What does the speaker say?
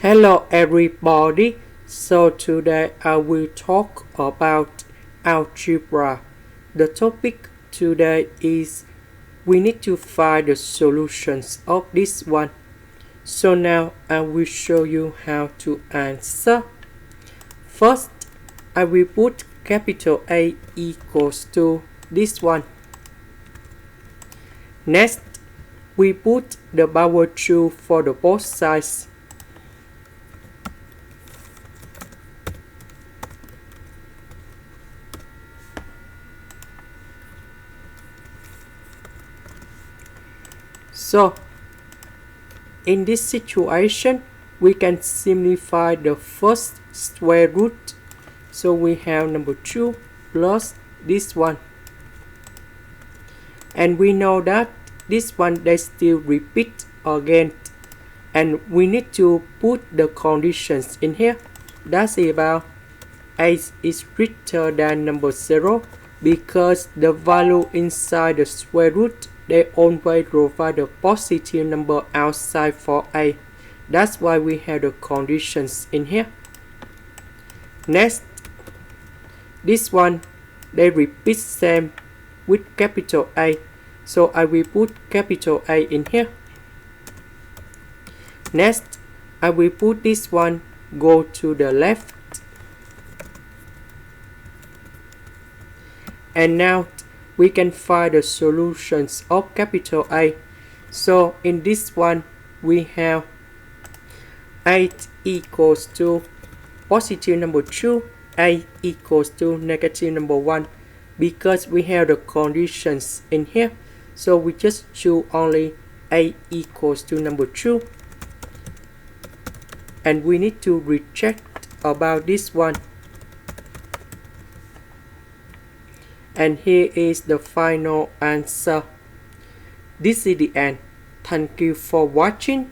Hello everybody, so today I will talk about algebra. The topic today is we need to find the solutions of this one. So now I will show you how to answer. First, I will put capital A equals to this one. Next, we put the power 2 for the both sides. So, in this situation, we can simplify the first square root. So we have number 2 plus this one. And we know that this one they still repeat again. And we need to put the conditions in here. That's about a is greater than number 0 because the value inside the square root they always provide a positive number outside for a. That's why we have the conditions in here. Next, this one they repeat same with capital A. So I will put capital A in here. Next, I will put this one go to the left. And now we can find the solutions of capital A. So in this one we have 8 equals to positive number 2, A equals to negative number 1 because we have the conditions in here. So we just choose only A equals to number 2. And we need to reject about this one. And here is the final answer. This is the end. Thank you for watching.